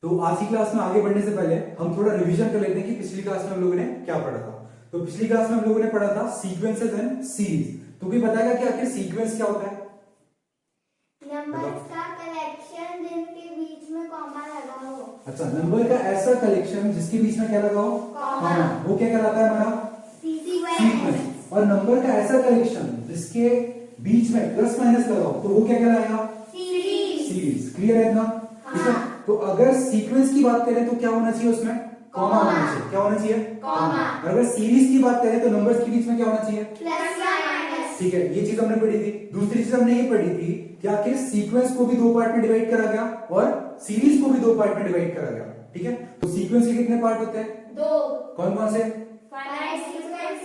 तो आज की क्लास में आगे बढ़ने से पहले हम थोड़ा रिवीजन कर लेते हैं कि पिछली क्लास में हम लोगों ने क्या पढ़ा था। तो पिछली क्लास में हम लोगों ने पढ़ा था सीक्वेंसेस एंड सीरीज। तो कोई बताएगा कि आखिर सीक्वेंस क्या होता है? नंबर्स का कलेक्शन जिनके बीच में कॉमा लगा हो। अच्छा, नंबर का ऐसा कलेक्शन जिसके बीच में क्या लगा हो? कॉमा। वो क्या कहलाता है हमारा? सीक्वेंस। और नंबर का ऐसा कलेक्शन जिसके बीच में प्लस माइनस लगा हो तो वो क्या कहलाएगा? सीरीज। क्लियर है इतना? ठीक है। तो अगर सीक्वेंस की बात करें तो क्या होना चाहिए उसमें? कॉमा होना चाहिए। क्या होना चाहिए? कॉमा। और अगर सीरीज की बात करें तो नंबर्स के बीच में क्या होना चाहिए? प्लस या माइनस। ठीक है, ये चीज हमने पढ़ी थी। दूसरी चीज हमने ये पढ़ी थी कि आखिर सीक्वेंस को भी दो पार्ट में डिवाइड करा गया और सीरीज को भी दो पार्ट में डिवाइड करा गया। ठीक है, तो सीक्वेंस के कितने पार्ट होते हैं? दो। कौन कौन से? Finite sequence,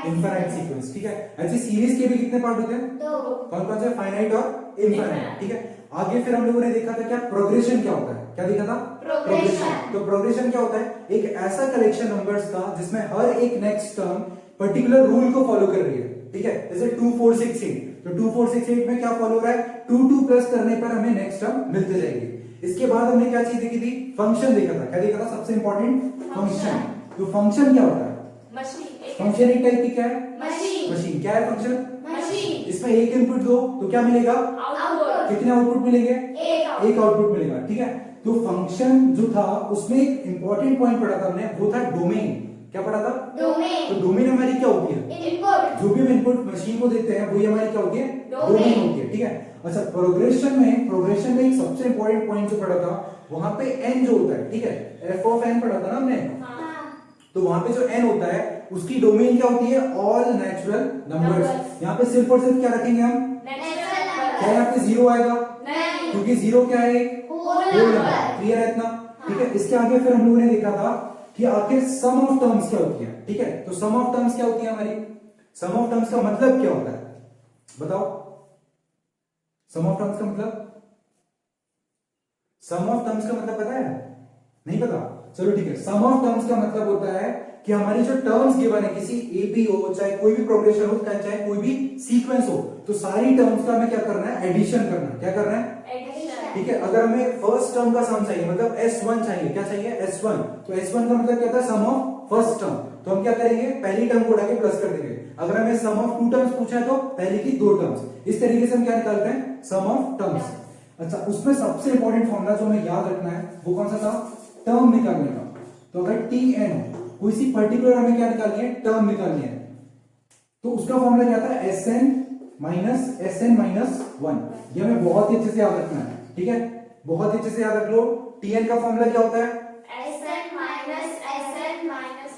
infinite sequence. ठीक है, ऐसे सीरीज के भी कितने पार्ट होते हैं? दो। कौन कौन से? फाइनाइट और इनफाइनाइट। ठीक है, आगे फिर हम लोगों ने देखा था क्या प्रोग्रेशन क्या होता है? क्या देखा था? प्रोग्रेशन। तो प्रोग्रेशन क्या होता है? एक ऐसा कलेक्शन नंबर्स का जिसमें हर एक नेक्स्ट टर्म पर्टिकुलर रूल को फॉलो कर रही है। ठीक है, जैसे 2 4 6 8। तो 2 4 6 8 में क्या फॉलो हो रहा है? 2 2 प्लस करने पर हमें नेक्स्ट टर्म मिलते जाएंगे। इसके बाद हमने क्या चीज देखी थी? फंक्शन देखा था। क्या देखा था? सबसे इंपॉर्टेंट फंक्शन। तो फंक्शन क्या होता है? फंक्शन एक टाइप की क्या है? मशीन। क्या है फंक्शन? इसमें एक इनपुट दो तो क्या मिलेगा? आउटपुट। कितने आउटपुट मिलेंगे? एक आउटपुट मिलेगा। ठीक है, तो फंक्शन जो था उसमें एक इंपॉर्टेंट पॉइंट पढ़ा था हमने, वो था डोमेन। क्या पढ़ा था? डोमेन। तो डोमेन हमारी क्या होती है? इनपुट। जो भी हम इनपुट मशीन को देते हैं वही हमारी क्या होती है? डोमेन होती है। ठीक है, अच्छा प्रोग्रेशन में एक सबसे इंपॉर्टेंट पॉइंट जो पढ़ा था वहां पे एन जो होता है, ठीक है, एफ ऑफ एन पढ़ा था ना हमने। तो वहां पे जो एन होता है उसकी डोमेन क्या होती है? All natural numbers. यहाँ पे सिर्फ और सिर्फ क्या रखेंगे हम? क्या यहाँ पे जीरो आएगा? नहीं। क्योंकि जीरो क्या है? Whole number. नंबर। क्लियर है इतना? ठीक है, इसके आगे फिर हम लोगों ने देखा था कि आखिर सम ऑफ टर्म्स क्या होती है। ठीक है, तो सम ऑफ टर्म्स क्या होती है हमारी? सम ऑफ टर्म्स का मतलब क्या होता है? बताओ, सम ऑफ टर्म्स का मतलब? सम ऑफ टर्म्स का मतलब पता है? नहीं पता? चलो ठीक है, सम ऑफ टर्म्स का मतलब होता है कि हमारी जो टर्म्स गिवन है, किसी ए बी हो, चाहे कोई भी प्रोग्रेशन हो, चाहे कोई भी सीक्वेंस हो, तो सारी टर्म्स का हमें क्या करना है? एडिशन करना है। क्या करना है? ठीक है, अगर हमें फर्स्ट टर्म का सम चाहिए, मतलब S1 चाहिए, क्या चाहिए? S1। तो S1 का मतलब क्या होता है? Sum of first term. तो हम क्या करेंगे? पहली टर्म को उठा के प्लस कर देंगे। अगर हमें सम ऑफ टू टर्म्स पूछा है तो पहले की दो टर्म्स। इस तरीके से हम क्या निकालते हैं? सम ऑफ टर्म्स। अच्छा, उसमें सबसे इंपॉर्टेंट फॉर्मूला जो हमें याद रखना है वो कौन सा था? टर्म निकालने का। तो अगर Tn हो, कोई सी पर्टिकुलर हमें क्या निकालनी है? टर्म निकालनी है, तो उसका फॉर्मूला क्या था? Sn minus 1। ये हमें बहुत ही अच्छे से याद रखना है। ठीक है, बहुत ही अच्छे से याद रख लो। Tn का फॉर्मूला क्या होता है? Sn minus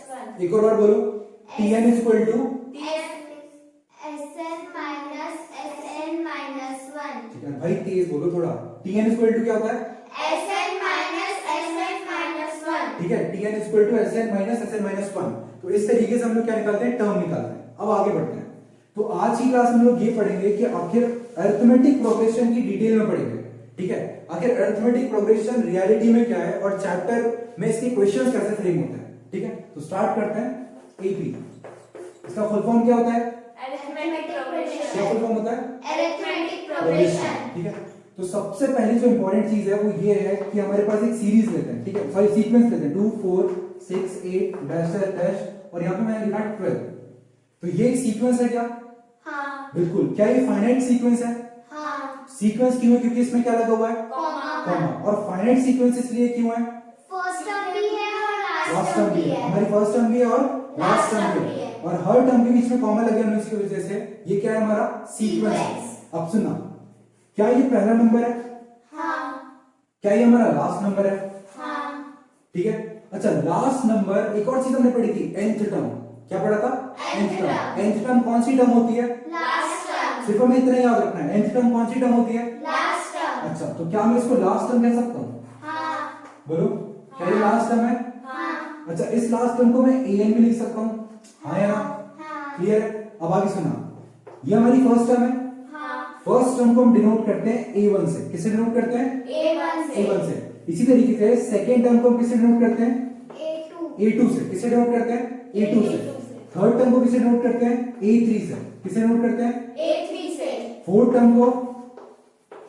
1। एक और बार बोलो। Tn is equal to, Sn minus 1। ठीक है भाई तेज बोलो थोड़ा। Tn इज इक्वल टू क्या होता है? Sn minus 1। ठीक है, Tn is equal to Sn minus 1। तो इस तरीके से हम लोग क्या निकालते हैं? टर्म निकालते हैं। अब आगे बढ़ते हैं। तो आज की क्लास में लोग ये पढ़ेंगे कि आखिर अरिथमेटिक प्रोग्रेशन की डिटेल में पढ़ेंगे। ठीक है, आखिर अरिथमेटिक प्रोग्रेशन रियलिटी में क्या है और चैप्टर में इसके क्वेश्चंस कैसे फ्रेम होते हैं। ठीक है, तो स्टार्ट करते हैं। एपी, इसका फुल फॉर्म क्या होता है? क्या फुल फॉर्म होता है? Arithmetic progression. ठीक है, तो सबसे पहली जो इंपॉर्टेंट चीज है वो ये है कि हमारे पास एक सीरीज लेते हैं। ठीक है, सॉरी सीक्वेंस लेते हैं 2 4 6 8 डैश डैश और यहाँ पे मैंने लिखा 12। तो ये एक सीक्वेंस है क्या? हाँ। बिल्कुल। क्या ये फाइनाइट सीक्वेंस है? हाँ। सीक्वेंस क्यों है? क्योंकि इसमें क्या लगा हुआ है? कॉमा। और फाइनाइट सीक्वेंस इसलिए क्यों है? फर्स्ट टर्म भी है और लास्ट लास्ट टर्म टर्म भी भी है, है। हमारी फर्स्ट टर्म भी है और लास्ट टर्म टर्म भी भी है, है। और हर टर्म के बीच में कॉमा लगे होने की वजह से ये क्या है? हमारा सीक्वेंस। सीक्वेंस। अब सुना, क्या ये पहला नंबर है? हाँ। क्या ये हमारा लास्ट नंबर है? हाँ। ठीक है, अच्छा लास्ट नंबर। एक और चीज हमने पढ़ी थी, nth टर्म। क्या पढ़ा था? nth term. Term. nth term कौन सी टर्म होती है? Last term. सिर्फ हमें इतना याद रखना है, nth टर्म कौन सी टर्म होती है? Last term. अच्छा, तो क्या मैं इसको लास्ट टर्म कह सकता हूँ? हाँ। बोलो, क्या ये लास्ट टर्म है? हाँ। अच्छा, इस लास्ट टर्म को मैं an भी लिख सकता हूँ। हाँ या ना? हाँ। क्लियर है? अब आगे सुना, ये हमारी फर्स्ट टर्म है। हाँ। फर्स्ट टर्म को हम डिनोट करते हैं a1 से। किससे डिनोट करते हैं? A1 से। इसी तरीके से सेकेंड टर्म को हम किससे डिनोट करते हैं? A2 से। किससे डिनोट करते हैं? A2 से। थर्ड टर्म को किससे डिनोट करते हैं? A3 से। किससे डिनोट करते हैं? A3 से। फोर्थ टर्म को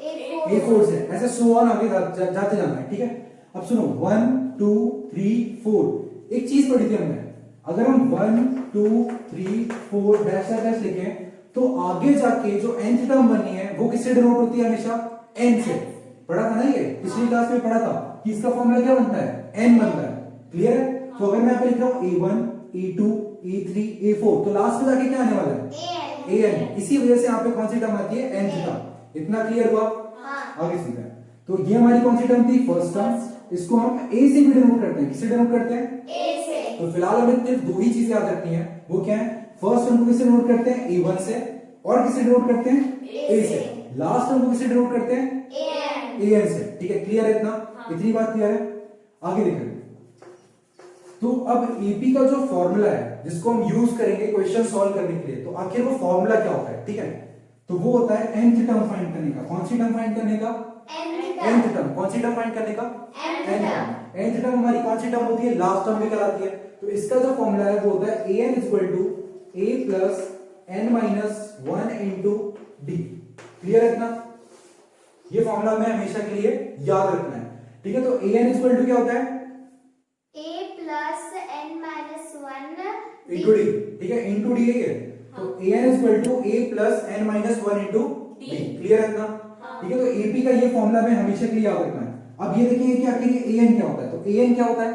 A4 A4 से। ऐसे सो ऑन आगे जाते जाना है। ठीक है, अब सुनो 1 2 3 4 एक चीज पढ़ी थी हमने, अगर हम 1 2 3 4 डैश डैश लिखें तो आगे जाके जो nth टर्म बनी है वो किससे डिनोट होती है? हमेशा n से। पढ़ा था ना ये, पिछली क्लास में पढ़ा था कि इसका फॉर्मूला क्या बनता है? n बनता है। क्लियर है? तो अगर मैं यहाँ पे लिख रहा हूँ a1 a2 a3 a4 तो लास्ट में जाके क्या आने वाला है? an। इसी वजह से यहाँ पे कौन सी टर्म आती है? nth term. इतना क्लियर हुआ? आगे सीखते हैं। तो ये हमारी कौन सी टर्म थी? First term. इसको हम a से भी डिनोट करते हैं। किससे डिनोट करते हैं? A से। तो फिलहाल हमें सिर्फ दो ही चीजें याद रखनी है, वो क्या है? फर्स्ट टर्म को किससे डिनोट करते हैं? a1 से, और किससे डिनोट करते हैं? a से। लास्ट टर्म को किससे डिनोट करते हैं? an से। ठीक है, क्लियर है इतना? इतनी बात क्लियर है? आगे देखें। तो अब एपी का जो फॉर्मूला है जिसको हम यूज करेंगे क्वेश्चन सॉल्व करने के लिए, तो आखिर वो फॉर्मूला क्या होता है? ठीक है, तो वो होता है nth टर्म फाइंड करने का। कौन सी टर्म फाइंड करने का? nth term. कौन सी टर्म फाइंड करने का? nth टर्म हमारी कौन सी टर्म होती है? लास्ट टर्म भी कहलाती है। तो इसका जो फॉर्मूला है वो होता है an = a plus n minus 1 into d। Clear है इतना? ये फॉर्मूला हमें हमेशा के लिए याद रखना है। ठीक है, तो an = क्या होता है? a plus n minus 1 into d। ठीक है, into d है ये। तो an = a plus n minus 1 into d। Clear है इतना? ठीक है, तो ap का ये फॉर्मूला हमें हमेशा के लिए याद रखना है। अब ये देखिए कि आखिर ये an क्या होता है? तो an क्या होता है?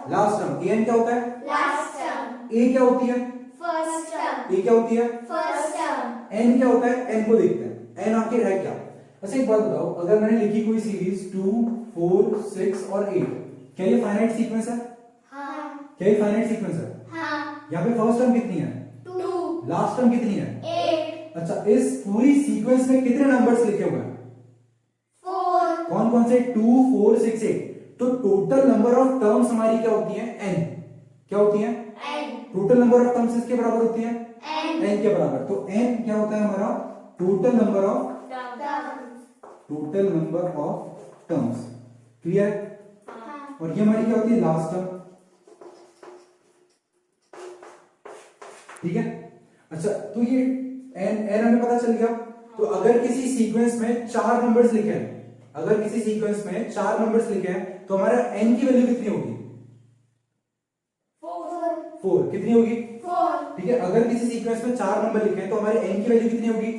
Last term. an क्या होता है? Last term. a क्या होती है? First term. a क्या होती है? First term. n क्या होता है? n को देखते हैं, n आखिर है क्या? अच्छा एक बात बताओ, अगर मैंने लिखी कोई सीरीज 2 4 6 और 8, क्या ये फाइनाइट सीक्वेंस है? हाँ। क्या ये फाइनाइट सीक्वेंस है? हाँ। यहाँ पे फर्स्ट टर्म कितनी है? 2। लास्ट टर्म कितनी है? 8। अच्छा, इस पूरी सीक्वेंस में कितने नंबर्स लिखे हुए हैं? 4। कौन कौन से? 2 4 6 8। तो टोटल नंबर ऑफ टर्म्स हमारी क्या होती है? n। क्या होती है? n। Total number of terms इसके बराबर होती है n के बराबर। तो n क्या होता है हमारा? Total number of terms. Clear? हाँ। और ये हमारी क्या होती है? Last term. ठीक है, अच्छा तो ये n हमें पता चल गया। तो अगर किसी सीक्वेंस में 4 नंबर्स लिखे हैं, अगर किसी सीक्वेंस में 4 नंबर्स लिखे हैं तो हमारा n की वैल्यू कितनी होगी? 4। कितनी होगी? 4। ठीक है, अगर किसी सीक्वेंस में 4 नंबर लिखे हैं तो हमारे n की वैल्यू कितनी होगी?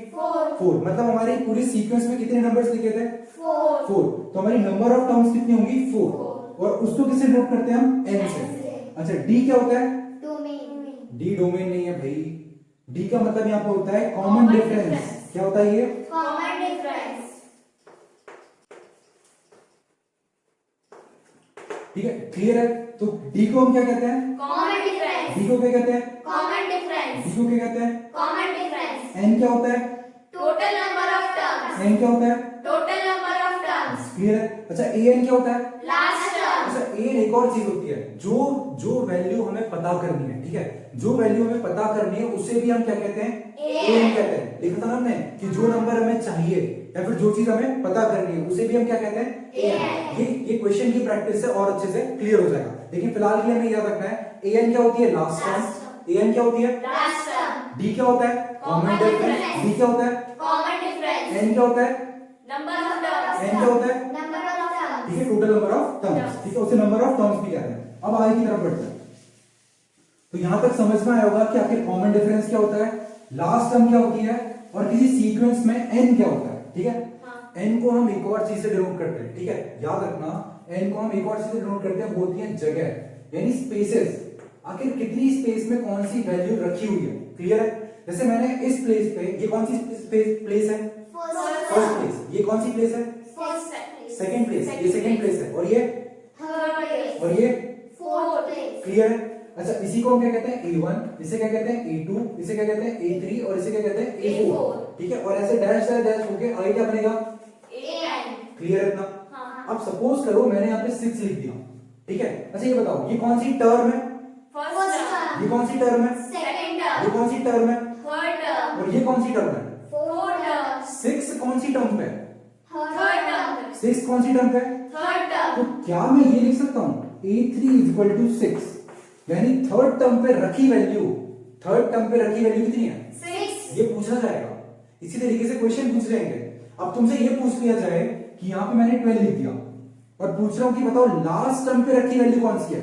4। मतलब हमारी पूरी सीक्वेंस में कितने नंबर्स लिखे थे? 4। तो हमारी नंबर ऑफ टर्म्स कितनी होंगी? 4। और उसको किससे डिनोट करते हैं हम? n से। अच्छा, d क्या होता है? डोमेन। d डोमेन नहीं है भाई, d का मतलब यहाँ पे होता है कॉमन डिफरेंस। क्या होता है ये? Common difference. ठीक है, क्लियर है? तो d को हम क्या कहते हैं? Common difference. d को क्या कहते हैं? Common difference. d को क्या कहते हैं? Common difference. n क्या होता है? Total number of terms. n क्या होता है? Total number of terms. Clear है? अच्छा, an क्या होता है? Last term. अच्छा, an एक और चीज होती है जो वैल्यू हमें पता करनी है। ठीक है, जो वैल्यू हमें पता करनी है उसे भी हम क्या कहते हैं? an कहते हैं। देखा था ना हमने कि जो नंबर हमें चाहिए या फिर जो चीज हमें पता करनी है उसे भी हम क्या कहते हैं? an। ये क्वेश्चन की प्रैक्टिस से और अच्छे से क्लियर हो जाएगा। लेकिन फिलहाल के लिए हमें याद रखना है an क्या होती है? Last term. an क्या होती है? Last term. d क्या होता है? Common difference. d क्या होता है? Common difference. n क्या होता है? Number of terms. n क्या होता है? Number of terms. ठीक है, टोटल नंबर ऑफ टर्म्स। ठीक है, उसे नंबर ऑफ टर्म्स भी कहते हैं। अब आगे की तरफ बढ़ते हैं। तो यहां तक समझ में आया होगा कि आखिर कॉमन डिफरेंस क्या होता है, लास्ट टर्म क्या होती है, और किसी सीक्वेंस में n क्या होता है। ठीक है, n को हम एक और चीज से डिनोट करते हैं। ठीक है, याद रखना, n को हम एक और चीज से डिनोट करते हैं, वो होती है जगह यानी स्पेसेस। आखिर कितनी स्पेस में कौन सी वैल्यू रखी हुई है। क्लियर है? जैसे मैंने इस प्लेस पे, ये कौन सी प्लेस है? First place. ये कौन सी प्लेस है? Second place. ये सेकंड प्लेस है। और ये थर्ड प्लेस। और ये फोर्थ प्लेस। क्लियर है? अच्छा, इसी को हम क्या कहते हैं? A1, इसे क्या कहते हैं? A2, इसे क्या कहते हैं? A3 और इसे क्या कहते हैं? A4। ठीक है, और ऐसे डैश डैश डैश होके आगे क्या बनेगा? an। क्लियर है इतना? हाँ। अब सपोज करो मैंने यहाँ पे 6 लिख दिया। ठीक है, अच्छा ये बताओ ये कौन सी टर्म है? First term. ये कौन सी टर्म है? सेकंड ये टर्म। कौन सी टर्म है? Third term. और ये कौन सी टर्म है? Fourth term. 6 कौन सी टर्म पे? Third term. 6 कौन सी टर्म पे? Third term. तो क्या मैं ये लिख सकता हूँ A3 = 6, यानी थर्ड टर्म पे रखी वैल्यू, थर्ड टर्म पे रखी वैल्यू कितनी है? 6। ये पूछा जाएगा। इसी तरीके से क्वेश्चन पूछ जाएंगे। अब तुमसे ये पूछ लिया जाए कि यहाँ पे मैंने 12 लिख दिया और पूछ रहा हूं कि बताओ लास्ट टर्म पे रखी वैल्यू कौन सी है,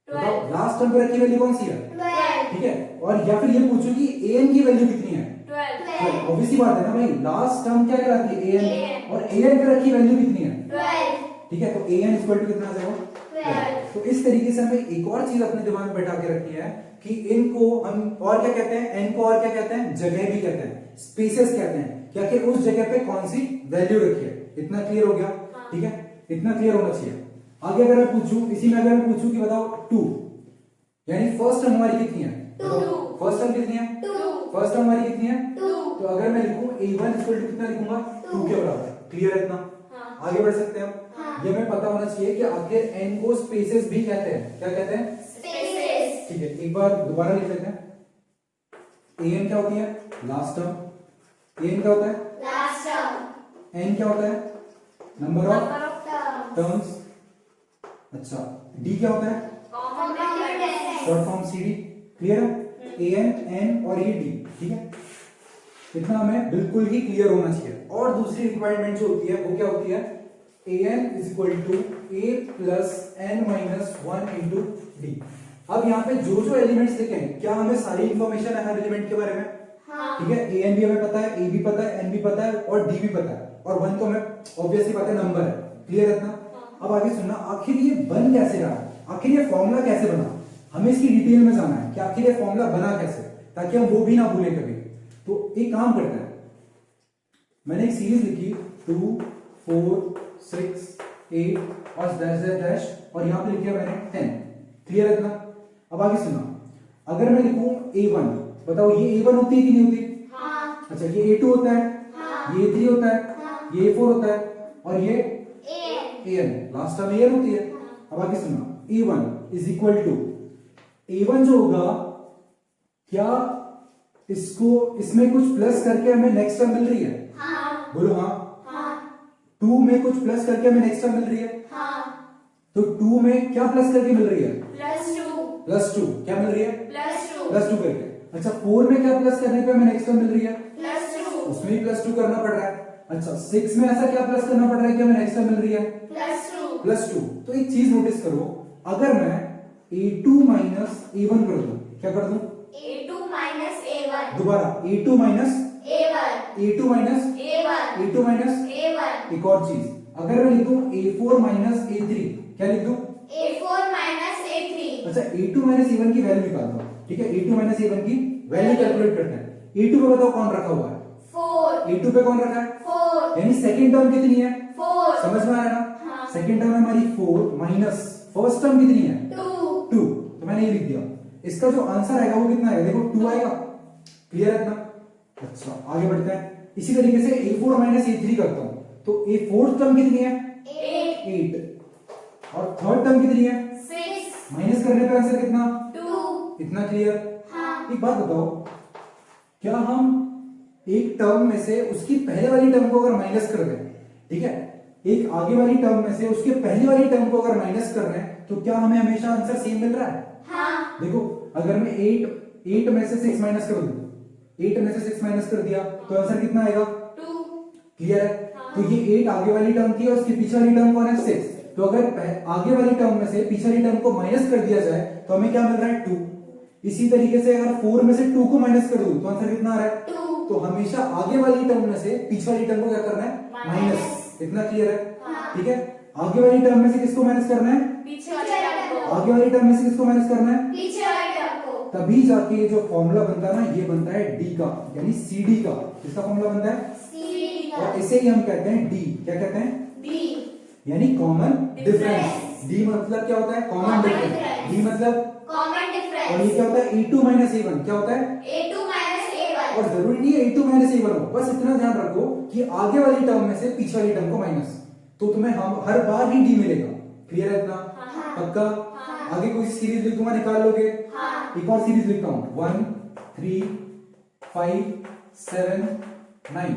बताओ लास्ट टर्म पे रखी वैल्यू कौन सी है, 12 ठीक है। और या फिर ये पूछो कि an की वैल्यू कितनी है, 12 ऑब्वियसली बात है ना भाई, लास्ट टर्म क्या कहलाती है, an, और an पे रखी वैल्यू कितनी है, 12 ठीक है। तो an इक्वल टू कितना आ जाएगा, 12। तो इस तरीके से हमें एक और चीज अपने दिमाग में बैठा के रखनी है कि इनको हम और क्या कहते हैं, n को और क्या कहते हैं, जगह भी कहते हैं, स्पेसेस कहते हैं, क्या कि उस जगह पे कौन सी वैल्यू रखी है। इतना क्लियर हो गया, ठीक है, इतना क्लियर होना चाहिए। आगे अगर मैं पूछूं, इसी में अगर मैं पूछूं कि बताओ 2 यानी फर्स्ट टर्म हमारी कितनी है, फर्स्ट टर्म कितनी है, 2 फर्स्ट टर्म हमारी कितनी है, 2 तो अगर मैं लिखूं a1 इक्वल टू कितना लिखूंगा, 2 के बराबर, क्लियर है इतना। आगे बढ़ सकते हैं हम। ये हमें पता होना चाहिए कि आखिर n को स्पेसेस भी कहते हैं, क्या कहते हैं, स्पेसेस। ठीक है। एक बार दोबारा लिख लेते हैं, an क्या होती है, लास्ट टर्म, an क्या होता है, लास्ट टर्म। n क्या होता है, नंबर ऑफ टर्म। टर्म्स, अच्छा d क्या होता है, common difference. Short form cd, clear है, an n और ये d, ठीक है। इतना हमें बिल्कुल ही क्लियर होना चाहिए। और दूसरी रिक्वायरमेंट जो होती है वो क्या होती है, an is equal to a plus n minus 1 into d। अब यहाँ पे जो जो एलिमेंट्स लिखे हैं, क्या हमें सारी इंफॉर्मेशन है हर एलिमेंट के बारे में, ठीक है। an भी हमें पता है, a भी पता है, n भी पता है और d भी पता है, और 1 तो हमें ऑब्वियसली पता है, नंबर है, क्लियर है इतना। अब आगे सुनना, आखिर ये बन कैसे रहा है, आखिर ये फॉर्मूला कैसे बना, हमें इसकी डिटेल में जाना है कि आखिर ये फॉर्मूला बना कैसे, ताकि हम वो भी ना भूलें कभी। तो एक काम करते हैं, मैंने एक सीरीज लिखी 2 4 6 8 और डैश डैश डैश, और यहां पे लिखा मैंने 10, क्लियर है इतना। अब आगे सुना, अगर मैं लिखूं a1, बताओ ये a1 होती है कि नहीं होती, हाँ। अच्छा ये a2 होता है, हाँ। ये a3 होता है, हाँ। ये a4 होता है, और ये an। an, last term an होती है। अब आगे सुना, a1 is equal to, a1 जो होगा, क्या इसको इसमें कुछ प्लस करके हमें नेक्स्ट टर्म मिल रही है, हाँ। बोलो हाँ, हाँ। 2 में कुछ प्लस करके हमें नेक्स्ट टर्म मिल रही है, हाँ। तो 2 में क्या प्लस करके मिल रही है, +2 +2 क्या मिल रही है, +2 +2 करके। अच्छा 4 में क्या प्लस करने पे हमें नेक्स्ट टर्म मिल रही है, +2 उसमें भी +2 करना पड़ रहा है। अच्छा 6 में ऐसा क्या प्लस करना पड़ रहा है कि हमें नेक्स्ट टर्म मिल रही है, +2 तो एक चीज नोटिस करो, अगर मैं a2 माइनस a1 कर दूं, क्या कर दूं, a2 -a1 दोबारा a2 minus a1 a2 minus a1 a2 minus, a1 एक और चीज, अगर मैं लिखूं a4 माइनस a3, क्या लिख दूं, a4 -a3 अच्छा a2 माइनस a1 की वैल्यू निकालता हूं, ठीक है, a2 माइनस a1 की वैल्यू कैलकुलेट करते हैं। a2 पे बताओ कौन रखा हुआ है, 4 a2 पे कौन रखा है, 4 यानी सेकंड टर्म कितनी है, 4 समझ में आ रहा है ना, हाँ। सेकंड टर्म हमारी 4 माइनस फर्स्ट टर्म कितनी है, 2 2, तो मैंने ये लिख दिया। इसका जो आंसर आएगा वो कितना आएगा, देखो 2 आएगा, क्लियर है इतना। अच्छा आगे बढ़ते हैं, इसी तरीके से a4 माइनस a3 करता हूं, तो a4 टर्म कितनी है, 8 8, और थर्ड टर्म कितनी है, 6 माइनस करने पे आंसर कितना, 2 इतना क्लियर। हाँ। एक बात बताओ, क्या हम एक टर्म में से उसकी पहले वाली टर्म को अगर माइनस कर दें, ठीक है, एक आगे वाली टर्म में से उसके पहली वाली टर्म को अगर माइनस कर रहे हैं, तो क्या हमें हमेशा आंसर सेम मिल रहा है, हाँ। देखो अगर मैं 8 में से 6 माइनस कर दूं, 8 में से 6 माइनस कर दिया तो आंसर कितना आएगा, 2 क्लियर है। तो ये 8 आगे वाली टर्म थी और उसकी पीछे वाली टर्म कौन है, 6, तो अगर आगे वाली टर्म में से पीछे वाली टर्म को माइनस कर दिया जाए तो हमें क्या मिल रहा है, 2। इसी तरीके से अगर 4 में से 2 को माइनस कर दूं तो आंसर कितना आ रहा है, 2 तो हमेशा आगे वाली टर्म में से पीछे वाली टर्म को क्या करना है, माइनस। माइनस, इतना क्लियर है, हाँ। ठीक है। आगे वाली टर्म में से किसको माइनस करना है, पीछे वाली टर्म को आगे वाली टर्म में से किसको माइनस करना है, पीछे वाली टर्म को, तभी जाके ये जो फॉर्मूला बनता है ना, ये बनता है डी का, यानी CD का, किसका फॉर्मूला बनता है, CD का, और इसे ही हम कहते हैं डी, क्या कहते हैं, D यानी कॉमन डिफरेंस। Difference। डी मतलब क्या होता है, common Common difference, difference। D मतलब, कॉमन और ये डिफरेंस, क्या होता है, a2 माइनस a1 क्या होता है, a2 -a1, और जरूरी नहीं है a2 माइनस a1 हो, बस इतना ध्यान रखो कि आगे वाली टर्म में से पीछे वाली टर्म को माइनस, तो तुम्हें हम हर बार ही डी मिलेगा, क्लियर है इतना, हाँ। पक्का। हाँ। आगे कोई सीरीज लिख दूंगा, निकाल लोगे, हाँ। एक और सीरीज लिखता हूं, 1 3 5 7 9,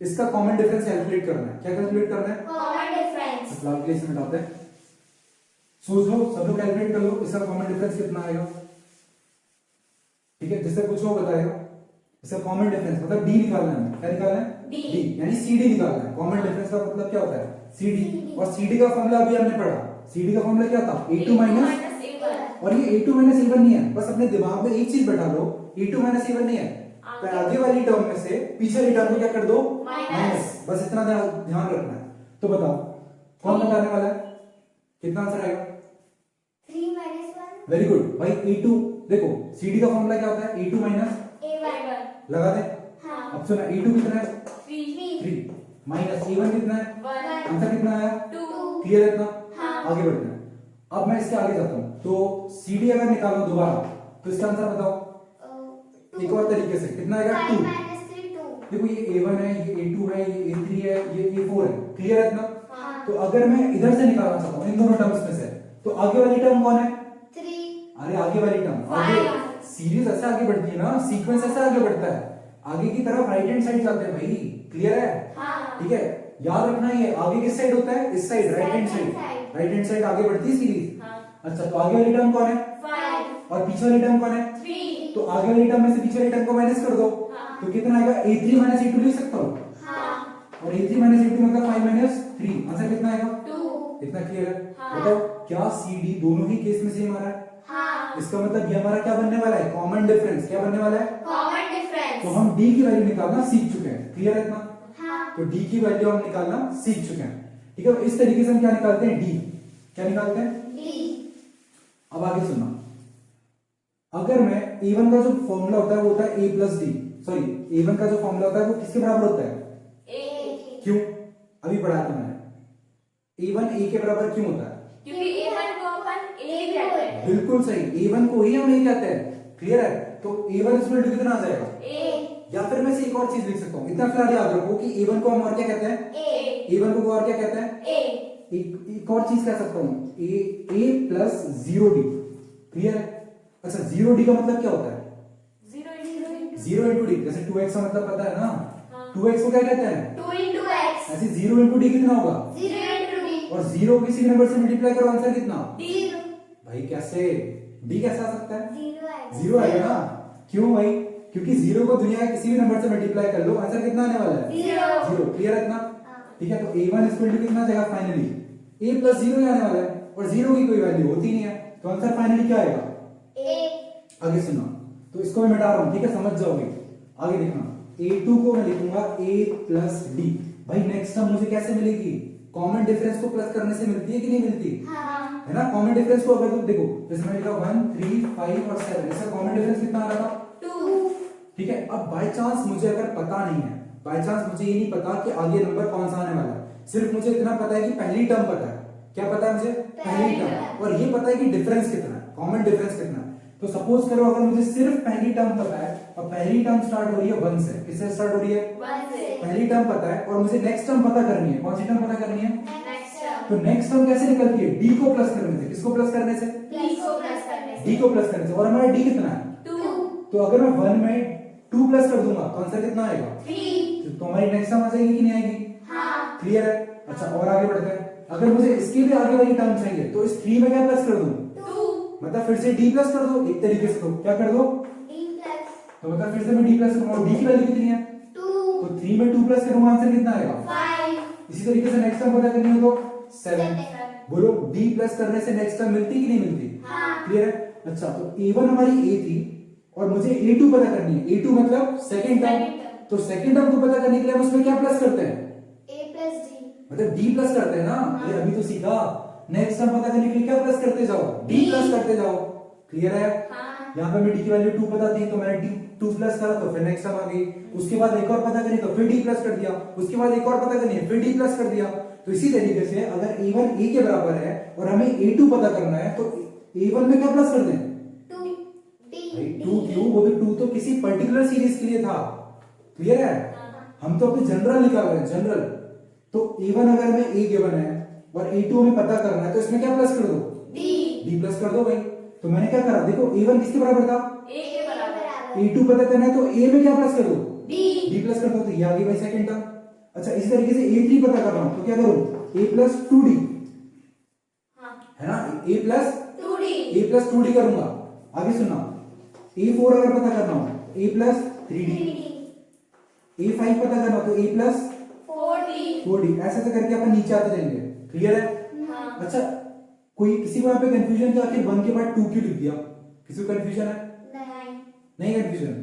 इसका कॉमन डिफरेंस कैलकुलेट करना है, क्या कैलकुलेट करना है, कॉमन डिफरेंस, फिलहाल के लिए इसे मिटाते हैं, सोच लो, सब लोग कैलकुलेट कर लो, इसका कॉमन डिफरेंस कितना आएगा, ठीक है, जिससे पूछो वो बताएगा। इसका कॉमन डिफरेंस मतलब डी निकालना है, क्या निकालना है, D। डी, यानी CD निकालना है। कॉमन डिफरेंस का मतलब क्या होता है, CD। और CD का फॉर्मूला अभी हमने पढ़ा, CD का फॉर्मूला क्या था, A2 माइनस, और ये A2 माइनस A1 नहीं है, बस अपने दिमाग में एक चीज बैठा लो, A2 माइनस A1 नहीं है, तो आगे वाली टर्म में से पीछे वाली टर्म को क्या कर दो, माइनस, बस इतना ध्यान रखना है। तो बताओ कौन बताने वाला है, कितना आंसर आएगा, 3 minus 1 वेरी गुड भाई। A2 देखो CD का फॉर्मूला क्या होता है, A2 माइनस, A1 लगा दे। हाँ अब सुना, A2 कितना है, 3 3 माइनस A1 कितना है, 1 आंसर कितना आया, 2 क्लियर है इतना, हाँ। आगे बढ़ते हैं। अब मैं इसके आगे जाता हूँ, तो CD अगर निकालो दोबारा तो इसका आंसर बताओ एक और तरीके से, कितना आएगा, 2। 5 minus 3 2 देखो ये A1 है, ये A2 है, ये A3 है, ये A4 है, क्लियर है इतना। हाँ। तो अगर मैं इधर से निकालना चाहता हूँ इन दोनों टर्म्स में से, तो आगे वाली टर्म कौन है, 3 अरे आगे वाली टर्म, आगे सीरीज ऐसे आगे बढ़ती है ना, सीक्वेंस ऐसे आगे बढ़ता है, आगे की तरफ राइट हैंड साइड जाते हैं भाई, क्लियर है, हाँ। ठीक है। याद रखना ये आगे किस साइड होता है, इस side, right hand side, right hand side आगे बढ़ती है सीरीज। अच्छा तो आगे वाली टर्म कौन है, 5 और पीछे वाली टर्म कौन है, 3 तो आगे वाली टर्म में से पीछे वाली टर्म को माइनस कर दो, हाँ। तो कितना आएगा, A3 माइनस A2 लिख सकता हूँ, हाँ और A3 माइनस A2 मतलब 5 माइनस 3, आंसर कितना आएगा, 2 इतना क्लियर है। हाँ। बताओ क्या CD दोनों ही केस में सेम आ रहा है, हाँ इसका मतलब ये हमारा क्या बनने वाला है, कॉमन डिफरेंस, क्या बनने वाला है, कॉमन डिफरेंस तो हम D की वैल्यू निकालना सीख चुके हैं, क्लियर है इतना। हाँ तो D की वैल्यू हम निकालना सीख चुके हैं, ठीक है। इस तरीके से हम क्या निकालते हैं, D क्या निकालते हैं। D अब आगे सुनना, अगर मैं A1 का जो फॉर्मूला होता है वो होता है A plus D, sorry A1 का जो फॉर्मूला होता है वो किसके बराबर होता है, A क्यों, अभी पढ़ाया था मैंने, A1 A के बराबर क्यों होता है, क्योंकि A1 को अपन A कहते हैं बिल्कुल सही, A1 को ही हम A कहते हैं, क्लियर है। तो A1 इक्वल टू कितना आ जाएगा, A या फिर मैं से एक और चीज लिख सकता हूँ, इतना फिलहाल याद रखो कि A1 को हम और क्या कहते हैं, A A1 को और क्या कहते हैं, A एक और चीज कह सकता हूँ, A प्लस 0D, क्लियर है। अच्छा 0D का मतलब क्या होता है, 0 इंटू डी, जैसे 2x का मतलब पता है ना, 2x को क्या कहते हैं, 2 into X ऐसे 0 इंटू डी कितना होगा, 0 into D और 0 किसी नंबर से मल्टीप्लाई करो, आंसर कितना, 0 भाई कैसे, डी कैसे आ सकता है, 0 आएगा 0 आएगा ना, क्यों भाई, क्योंकि 0 को दुनिया के किसी भी नंबर से मल्टीप्लाई कर लो, आंसर कितना आने वाला है, 0, क्लियर है इतना, ठीक है। तो A1 इक्वल टू कितना आ जाएगा फाइनली, A प्लस 0 ही आने वाला है, और 0 की कोई वैल्यू होती नहीं है, तो आंसर फाइनली क्या आएगा, A आगे सुनो, तो इसको मैं मिटा रहा हूं, ठीक है, समझ जाओगे, आगे देखना, A2 को मैं लिखूंगा A प्लस D, भाई नेक्स्ट टर्म मुझे कैसे मिलेगी, कॉमन डिफरेंस को प्लस करने से मिलती है कि नहीं मिलती, हाँ है ना। कॉमन डिफरेंस को अगर तुम देखो, जैसे मैंने लिखा 1 3 5 और 7, इसका कॉमन डिफरेंस कितना आ रहा था, 2 ठीक है। अब बाय चांस मुझे अगर पता नहीं है, बाय चांस मुझे ये नहीं पता कि आगे नंबर कौन सा आने वाला है, सिर्फ मुझे इतना पता है कि पहली टर्म पता है, क्या पता है मुझे, पहली टर्म, और ये पता है कि डिफरेंस कितना है, कॉमन डिफरेंस कितना है। तो सपोज करो अगर मुझे सिर्फ पहली टर्म पता है, और पहली टर्म स्टार्ट हो रही है 1 से, किससे स्टार्ट हो रही है, 1 से पहली टर्म पता है, और मुझे नेक्स्ट टर्म पता करनी है, कौन सी टर्म पता करनी है, नेक्स्ट टर्म तो नेक्स्ट टर्म कैसे निकलती है, डी को प्लस करने से, किसको प्लस करने से, D को प्लस करने डी से को प्लस करने से, और हमारा डी कितना है, 2 तो अगर मैं 1 में 2 प्लस कर दूंगा तो आंसर कितना आएगा, 3 तो हमारी नेक्स्ट टर्म आ जाएगी कि नहीं आएगी, हाँ क्लियर है। अच्छा और आगे बढ़ते हैं, अगर मुझे इसके भी आगे वाली टर्म चाहिए तो इस 3 में क्या प्लस कर दूं, 2 मतलब फिर से डी प्लस कर दो, एक तरीके से, तो क्या कर दो, D plus तो मतलब फिर से मैं डी प्लस करूंगा, डी की वैल्यू कितनी है, 2 तो 3 में 2 प्लस करूंगा, आंसर कितना आएगा, 5 इसी तरीके से नेक्स्ट टर्म पता करनी हो तो 7, 7 बोलो डी प्लस करने से नेक्स्ट टर्म मिलती कि नहीं मिलती, हाँ क्लियर है। अच्छा तो A1 हमारी A थी, और मुझे A2 पता करनी है, A2 मतलब सेकंड टर्म, Second term। तो सेकंड टर्म को पता करने के लिए हम उसमें क्या प्लस करते हैं, A plus D मतलब D प्लस करते हैं ना, ये अभी तो सीखा, नेक्स्ट टर्म पता करने के लिए क्या प्लस करते जाओ, D प्लस करते जाओ, क्लियर है। हाँ यहाँ पे मैं D की वैल्यू 2 पता थी, तो मैंने 2 प्लस करा, तो फिर नेक्स्ट टर्म आ गई, उसके बाद एक और पता करनी, तो फिर D प्लस कर दिया, उसके बाद एक और पता करनी है, फिर D प्लस कर दिया। तो इसी तरीके से अगर A1 A के बराबर है और हमें A2 पता करना है, तो A1 में क्या प्लस कर दें, 2 D भाई 2 क्यों, वो तो 2 तो किसी पर्टिकुलर सीरीज के लिए था, क्लियर है, हम तो अपने जनरल निकाल रहे हैं, जनरल। तो A1 अगर हमें A गिवन है और A2 हमें पता करना है, तो इसमें क्या प्लस कर दो, D प्लस कर दो भाई। तो मैंने क्या करा, देखो A1 किसके बराबर था, A के बराबर A2 पता करना है, तो A में क्या प्लस कर दो, D D प्लस कर दो, तो ये आ गई भाई सेकंड टर्म। अच्छा इसी तरीके से A3 पता करना हो तो क्या करूं, A प्लस 2D, हाँ है ना, A प्लस 2D करूंगा। आगे सुनना, A4 अगर पता करना हो A प्लस 3D, A5 पता करना हो तो A प्लस 4D 4D ऐसे ऐसे करके अपन नीचे आते जाएंगे। क्लियर है? हाँ। अच्छा, कोई किसी को यहाँ पे कंफ्यूजन कि आखिर 1 के बाद 2 क्यों लिख दिया? किसी को कंफ्यूजन है? नहीं कंफ्यूजन?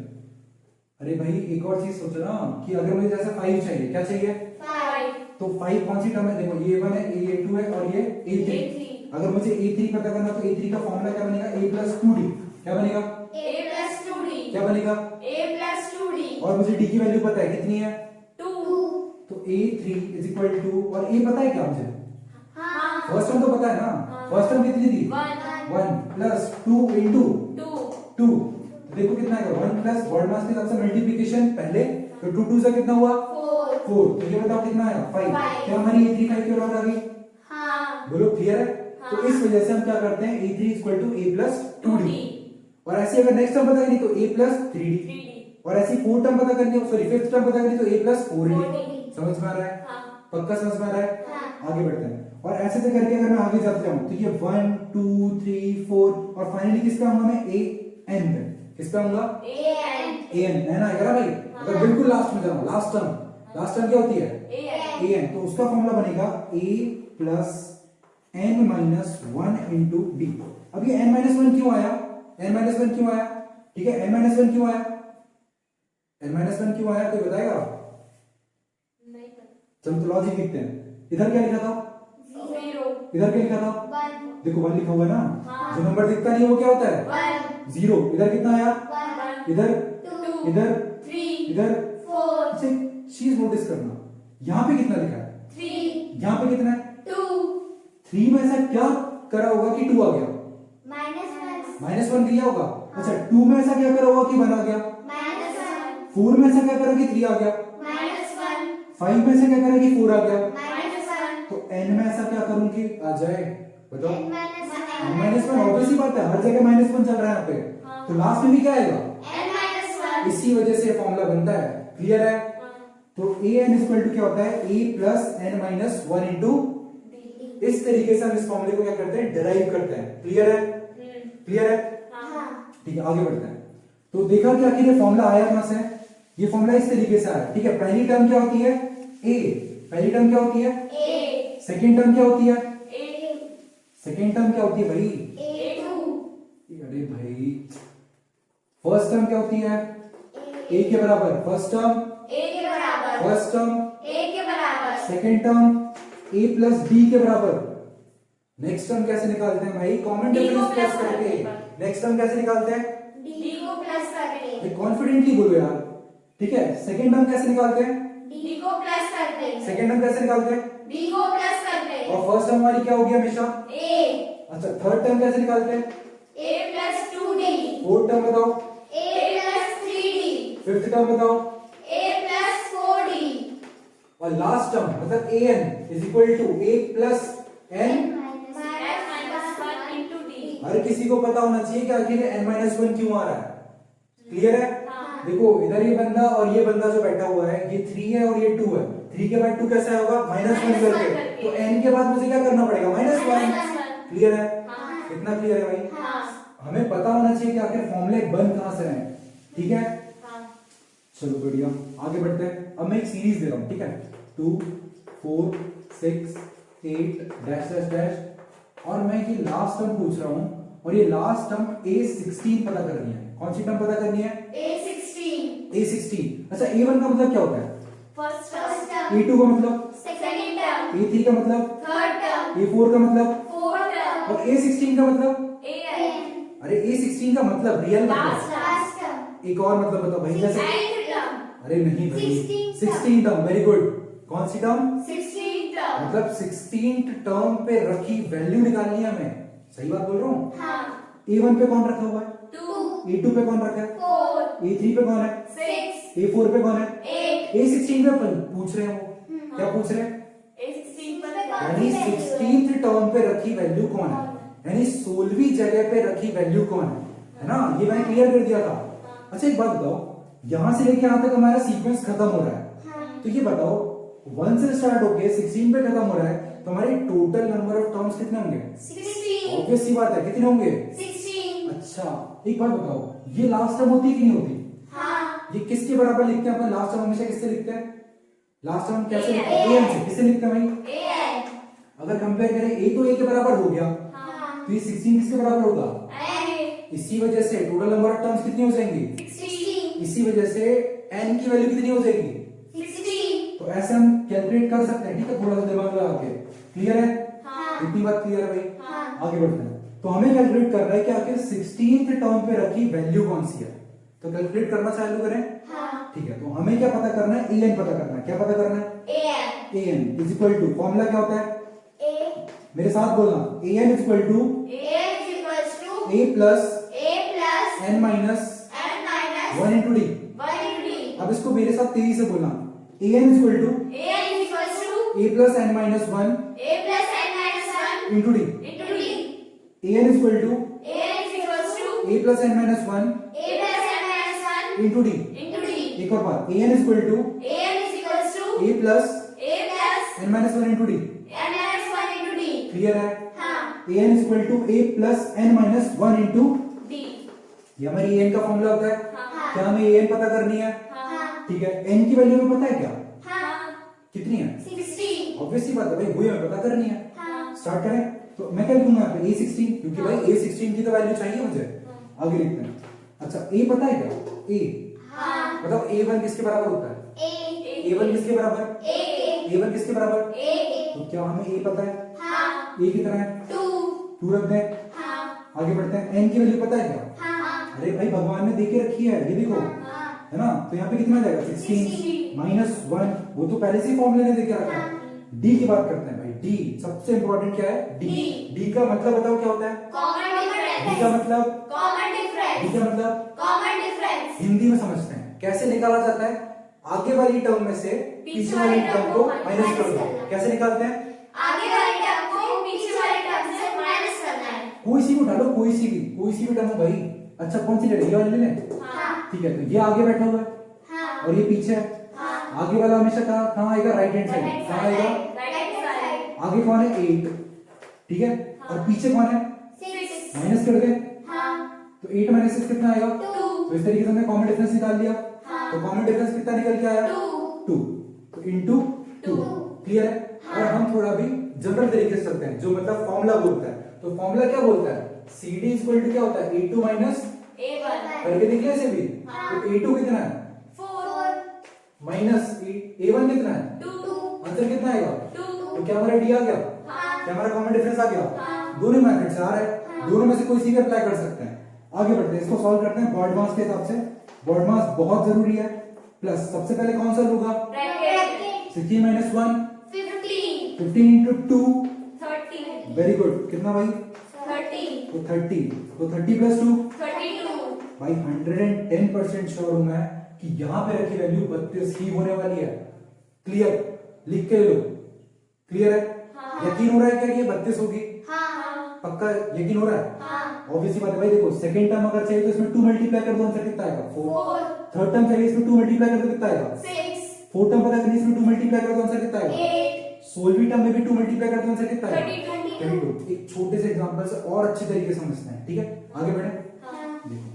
अरे भाई एक और चीज सोचो ना कि अगर मुझे जैसे 5 चाहिए, क्या चाहिए? 5। तो 5 कौन सी टर्म है? देखो ये 1 है, ये 2 है और ये A3। अगर मुझे A3 पता करना तो A3 का फॉर्मूला क्या बनेगा? A plus 2D। क्या बनेगा? A plus 2D। क्या बनेगा? A plus 2D। और मुझे D की वैल्यू पता है कितनी है? 2। तो A3 is equal to, और A पता है क्या मुझे? हाँ। फर्स्ट टर्म तो पता है ना? फर्स्ट टर्म कितनी थी? 1 plus 2 into 2। देखो कितना आएगा? 1 प्लस वर्ड मास के हिसाब से मल्टीप्लिकेशन पहले, तो 2 2 से कितना हुआ? 4। तो ये बताओ कितना आया? 5। क्या हमारी A3 5 के बराबर आ गई? हाँ। बोलो क्लियर है? तो इस वजह से हम क्या करते हैं? A3 equal to A plus 2D। और ऐसे अगर नेक्स्ट टर्म पता करनी तो A प्लस 3D, और ऐसी 4 टर्म पता करनी है, सॉरी 5th टर्म पता करनी तो A प्लस 4D। समझ में आ रहा है? पक्का समझ में आ रहा है? आगे बढ़ते हैं। और ऐसे से करके अगर मैं आगे जाते जाऊं तो ये 1 2 3 4 और फाइनली किस पे आऊंगा मैं? AN पे। किस पे आऊंगा? AN है ना? आएगा ना भाई? अगर बिल्कुल लास्ट में जाऊं, लास्ट टर्म क्या होती है? AN। तो उसका फॉर्मूला बनेगा A plus n minus 1 into D. अब ये n माइनस 1 क्यों आया? n माइनस 1 क्यों आया? ठीक है, n माइनस 1 क्यों आया? n माइनस 1 क्यों आया? कोई बताएगा? नहीं पता। चलो तो लॉजिक लिखते हैं। इधर क्या लिखा था? 0। इधर क्या लिखा था? 1। देखो 1 लिखा हुआ है ना? हाँ। जो नंबर दिखता नहीं है वो क्या होता है? 1। 0। इधर कितना आया? 1। इधर 2। इधर 3। इधर 4। अच्छा एक चीज नोटिस करना, यहाँ पे कितना लिखा है? 3। यहाँ पे कितना है? 2। 3 में ऐसा क्या करा होगा कि 2 आ गया? -1। -1 दिया होगा। अच्छा 2 में ऐसा क्या करा होगा कि 1 आ गया? -1। 4 में ऐसा क्या करा कि 3 आ गया? -1। 5 में ऐसा क्या करा कि 4 आ गया? -1। तो n में ऐसा क्या करूं कि आ जाए? बताओ। n -1 ऑब्वियस ही बात है, हर जगह -1 चल रहा है यहाँ पे। तो लास्ट में भी क्या आएगा? n-1। इसी वजह से फॉर्मूला बनता है। क्लियर है? तो an इक्वल टू क्या होता है? a plus n minus 1 into. इस तरीके से हम इस फॉर्मूले को क्या करते हैं? डिराइव करते हैं। क्लियर है? क्लियर है? ठीक है, आगे बढ़ते हैं। तो देखा कि आखिर ये फॉर्मूला आया कहां से? ये फॉर्मूला इस तरीके से आया। ठीक है, पहली टर्म क्या होती है? a। पहली टर्म क्या होती है? a। सेकेंड टर्म क्या होती है? a। सेकेंड टर्म क्या होती है भाई? a2। अरे भाई, फर्स्ट टर्म क्या होती है? a के बराबर। फर्स्ट टर्म a के बराबर। फर्स्ट टर्म a के बराबर। Second term a plus b के बराबर। नेक्स्ट टर्म कैसे निकालते हैं भाई? कॉमन D को डिफरेंस प्लस प्लस करके। करके। नेक्स्ट टर्म कैसे निकालते हैं? d को प्लस करके। कॉन्फिडेंटली बोलो यार। ठीक है, सेकेंड टर्म कैसे निकालते हैं? d को प्लस करके। सेकेंड टर्म कैसे निकालते हैं? d को प्लस करके। और फर्स्ट टर्म हमारी क्या होगी हमेशा? a। अच्छा, थर्ड टर्म कैसे निकालते हैं? a plus 2d। Fourth term बताओ। a plus 3d। Fifth term बताओ। a plus 4d। और लास्ट टर्म मतलब an is equal to a plus n। minus 1 into d। हर किसी को पता होना चाहिए कि आखिर n-1 क्यों आ रहा है। क्लियर है? हाँ। देखो इधर ये बंदा और ये बंदा जो बैठा हुआ है, ये 3 है और ये 2 है। 3 के बाद 2 कैसे होगा? -1 करके। तो n के बाद मुझे क्या करना पड़ेगा? -1। क्लियर है? हाँ। कितना क्लियर है भाई? हाँ। हमें पता होना चाहिए कि आखिर फॉर्मूले बन कहां से रहे हैं। ठीक है, हाँ। चलो बढ़िया, आगे बढ़ते हैं। अब मैं एक सीरीज दे रहा हूं। ठीक है, 2 4 6 8 डैश डैश डैश, और मैं ये लास्ट टर्म पूछ रहा हूं, और ये लास्ट टर्म A16 पता करनी है। कौन सी टर्म पता करनी है? a16। A16। अच्छा, A1 का मतलब क्या होता है? First term. A2 का मतलब? Second term. A3 का मतलब? Third term. A4 का मतलब? Fourth term. और A16 का मतलब? an। अरे A16 का मतलब रियल मतलब। Last term. एक और मतलब बताओ भाई, जैसे नाइन्थ टर्म। अरे नहीं भाई, 16th 16 टर्म। Very good. कौन सी टर्म? 16th term. मतलब 16th टर्म पे रखी वैल्यू निकालनी है हमें। सही बात बोल रहा हूँ? हाँ। A1 पे कौन रखा हुआ है? 2। A2 पे कौन रखा है? 4। A3 पे कौन है? 6। A4 पे कौन है? 8। A16 पे अपन पूछ रहे हैं वो। क्या पूछ रहे हैं? a16 पर यानी 16th टर्म पे रखी वैल्यू कौन है, यानी 16वीं जगह पे रखी वैल्यू कौन है ना? ये मैंने क्लियर कर दिया था। अच्छा एक बात बताओ, यहां से लेके यहां तक हमारा सीक्वेंस खत्म हो रहा है। तो ये बताओ 1 से स्टार्ट होके 16 पे खत्म हो रहा है, तो हमारी टोटल नंबर ऑफ टर्म्स कितने होंगे? 16। ऑब्वियस सी बात है, कितने होंगे? 16। अच्छा एक बात बताओ, ये लास्ट टर्म होती है कि नहीं होती? हाँ। ये किसके बराबर लिखते हैं अपन? लास्ट टर्म हमेशा किससे लिखते हैं? लास्ट टर्म कैसे लिखते हैं? an से। किससे लिखते हैं भाई? an अगर कंपेयर करें a तो a के बराबर हो गया, हाँ तो ये 16 किसके बराबर होगा? n इसी वजह से टोटल नंबर ऑफ टर्म्स कितनी हो जाएंगी? 16 इसी वजह से n की वैल्यू कितनी हो जाएगी? 16 तो ऐसे हम कैलकुलेट कर सकते हैं, ठीक है, थोड़ा सा दिमाग लगा के। क्लियर है? हाँ इतनी बात क्लियर है भाई? हाँ आगे बढ़ते हैं। तो हमें कैलकुलेट करना है कि आखिर 16th टर्म पे रखी वैल्यू कौन सी है। तो कैलकुलेट करना चालू करें। हाँ ठीक है, तो हमें क्या पता करना है? an पता करना है। क्या पता करना है? an an is equal to, formula क्या होता है? a मेरे साथ बोलना, an is equal to a is equals to a plus a plus n minus n minus 1 into d. 1 into d. अब इसको मेरे साथ तेजी से बोलना, an is equal to a is equals to a plus n minus 1 a plus n minus 1 into d. into d. an is equal to a is equals to a plus n minus 1 a plus n minus 1 into d. into d. एक और बात, an is equal to a is equals to a plus a plus n minus 1 into d. n minus 1 into d. Clear है? हाँ an is equal to a plus n minus 1 into, d. ये हमारी an का formula होता है। हाँ क्या हमें an पता करनी है? हाँ ठीक है, n की वैल्यू हमें पता है क्या? हाँ कितनी है? 16. ऑब्वियसली बात है भाई, वही हमें पता करनी है। हाँ स्टार्ट करें। तो मैं क्या लिखूंगा यहाँ पे? a16, क्योंकि भाई a16 की तो वैल्यू चाहिए मुझे। आगे लिखते हैं। अच्छा, a पता है क्या? a हाँ मतलब a1 किसके बराबर होता है? a1 किसके बराबर? a1 किसके बराबर? तो क्या हमें a पता है? a कितना है? 2 रख दें। आगे बढ़ते हैं। n की वैल्यू पता है क्या? अरे भाई भगवान ने देके रखी है, ये देखो, है ना? तो यहाँ पे कितना आ जाएगा? 16 माइनस 1, वो तो पहले से ही फॉर्मूले ने देके रखा है। d की बात करते हैं भाई। d सबसे इंपॉर्टेंट क्या है? d। d का मतलब बताओ क्या होता है? d का मतलब, d का मतलब हिंदी में समझते हैं, कैसे निकाला जाता है? आगे वाली टर्म में से पीछे वाली टर्म को माइनस कर दो। कैसे निकालते हैं? कोई सी भी उठा लो, कोई सी भी टर्म हो भाई। अच्छा, कौन सी ले रहे? ये वाली ले लें? ठीक है, तो ये आगे बैठा हुआ है और ये पीछे है। आगे वाला हमेशा कहाँ आएगा? Right hand side. कहाँ आएगा? आगे कौन है? 8। ठीक है, और पीछे कौन है? माइनस कर दे। तो 8 माइनस 6 कितना आएगा? तो इस तरीके से हमने कॉमन डिफरेंस निकाल लिया। तो कॉमन डिफरेंस कितना निकल के आया? 2। तो इंटू 2। क्लियर है? और हम थोड़ा भी जनरल तरीके से चलते हैं, जो मतलब फॉर्मूला बोलता है। तो फॉर्मूला क्या बोलता है? CD इक्वल टू क्या होता है? A2 माइनस, करके देख लिया इसे भी। तो A2 कितना है? माइनस A1 कितना है? आंसर कितना आएगा? तो क्या हमारा D आ गया? क्या हमारा कॉमन डिफरेंस आ गया? दोनों मेथड से आ रहा है, दोनों में से कोई सी भी अप्लाई कर सकते हैं। आगे बढ़ते हैं, इसको सॉल्व करते हैं बॉड मास के हिसाब से। बॉड मास बहुत जरूरी है। प्लस सबसे पहले कौन सा होगा? 16 माइनस 1 15 इंटू 2। Very good. कितना भाई? तो 30। तो 30 प्लस 2 भाई 110% श्योर हूं मैं कि यहाँ पे रखी वैल्यू 32 ही होने वाली है। क्लियर? लिख के लो। क्लियर है? यकीन हो रहा है क्या कि ये 32 होगी? पक्का यकीन हो रहा है? ऑब्वियसली बात है भाई। देखो, सेकंड टर्म अगर चाहिए तो इसमें 2 मल्टीप्लाई कर दो, आंसर कितना आएगा? 4। थर्ड टर्म चाहिए, इसमें 2 मल्टीप्लाई कर दो, कितना आएगा? 6। फोर्थ टर्म पता करनी, इसमें 2 मल्टीप्लाई कर दो, आंसर कितना आएगा? 8। सोलहवीं टर्म में भी 2 मल्टीप्लाई कर दो, आंसर कितना आएगा? 32। एक छोटे से एग्जांपल से और अच्छे तरीके से समझते हैं। ठीक है, आगे बढ़े। देखो,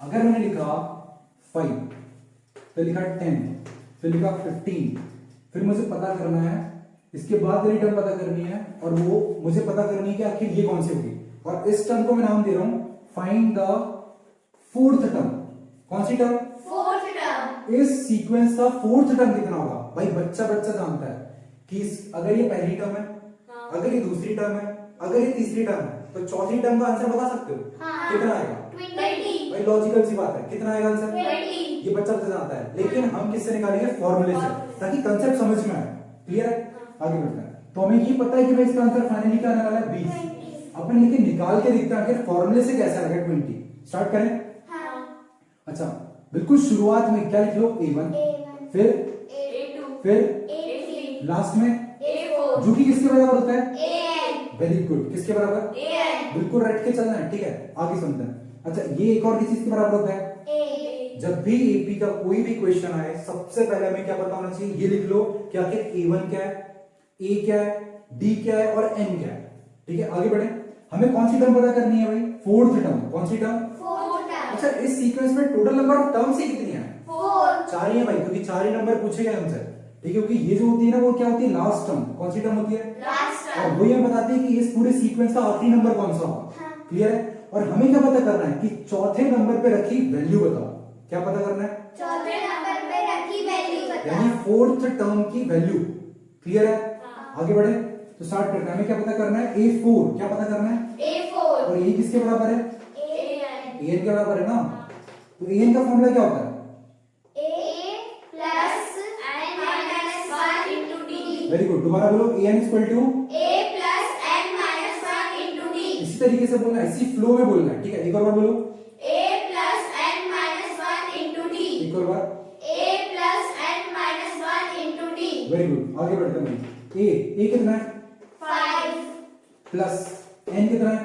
अगर मैंने लिखा 5, फिर लिखा 10, फिर लिखा 15, फिर मुझे पता करना है, इसके बाद वाली टर्म पता करनी है, और वो मुझे पता करनी है कि आखिर ये कौन सी होगी। और इस टर्म को मैं नाम दे रहा हूं फाइंड द फोर्थ टर्म। कौन सी टर्म? इस सीक्वेंस का फोर्थ टर्म कितना होगा? भाई बच्चा जानता है कि अगर ये पहली टर्म है, अगर ये दूसरी टर्म है, अगर ये तीसरी टर्म है, तो चौथी टर्म का आंसर बता सकते हो? कितना आएगा? 20। भाई लॉजिकल सी बात है, कितना आएगा आंसर? 20। ये बच्चा जानता है, लेकिन हम किससे निकालेंगे? फॉर्मूले से, ताकि कंसेप्ट समझ में आए। क्लियर है? आगे बढ़ते हैं। तो हमें ये पता है कि भाई इसका आंसर फाइनली क्या आने वाला है? 20। अपन लेकिन निकाल के देखते हैं आखिर फॉर्मूले से कैसा आएगा 20। स्टार्ट करें। अच्छा, बिल्कुल शुरुआत में क्या लिख लो? A1, फिर A2, लास्ट में A4, जो कि किसके बराबर होता है? AN, very good. किसके बराबर? AN, बिल्कुल रट के चलना है। ठीक है, आगे सुनते हैं। अच्छा, ये एक और किस चीज के बराबर होता है? A, जब भी एपी का कोई भी क्वेश्चन आए, सबसे पहले हमें क्या पता होना चाहिए? ये लिख लो कि आखिर A1 क्या है, A क्या है, D क्या है और N क्या है। ठीक है, आगे बढ़े। हमें कौन सी टर्म पता करनी है भाई? Fourth term. कौन सी टर्म? fourth term, अच्छा इस सीक्वेंस में टोटल नंबर ऑफ टर्म्स ही कितनी है? 4 4 ही है भाई, क्योंकि 4 ही नंबर पूछे गए हमसे। ठीक है, क्योंकि ये जो होती है ना वो क्या होती है? Last term. कौन सी टर्म होती है? लास्ट और वही हमें बताती है कि इस पूरे सीक्वेंस का आखिरी नंबर कौन सा होगा। हाँ। क्लियर है? और हमें क्या पता करना है कि चौथे नंबर पे रखी वैल्यू बताओ। क्या पता करना है? चौथे नंबर पे रखी वैल्यू यानी बताओ। फोर्थ टर्म की वैल्यू। क्लियर है? हाँ। आगे बढ़े तो स्टार्ट करते हैं। हमें क्या पता करना है? A4 क्या पता करना है? A4 और ये किसके बराबर है? AN an के बराबर है ना। तो an का फॉर्मूला क्या होता है? A plus n minus 1 into D। Very good, दोबारा बोलो। an equal to A plus n minus 1 into D। इसी तरीके से बोलना है, इसी फ्लो में बोलना है। ठीक है, एक और बार बोलो। A plus n minus 1 into D। एक और बार। A plus n minus 1 into D। Very good, आगे बढ़ते हैं। a कितना है? 5 प्लस n कितना है?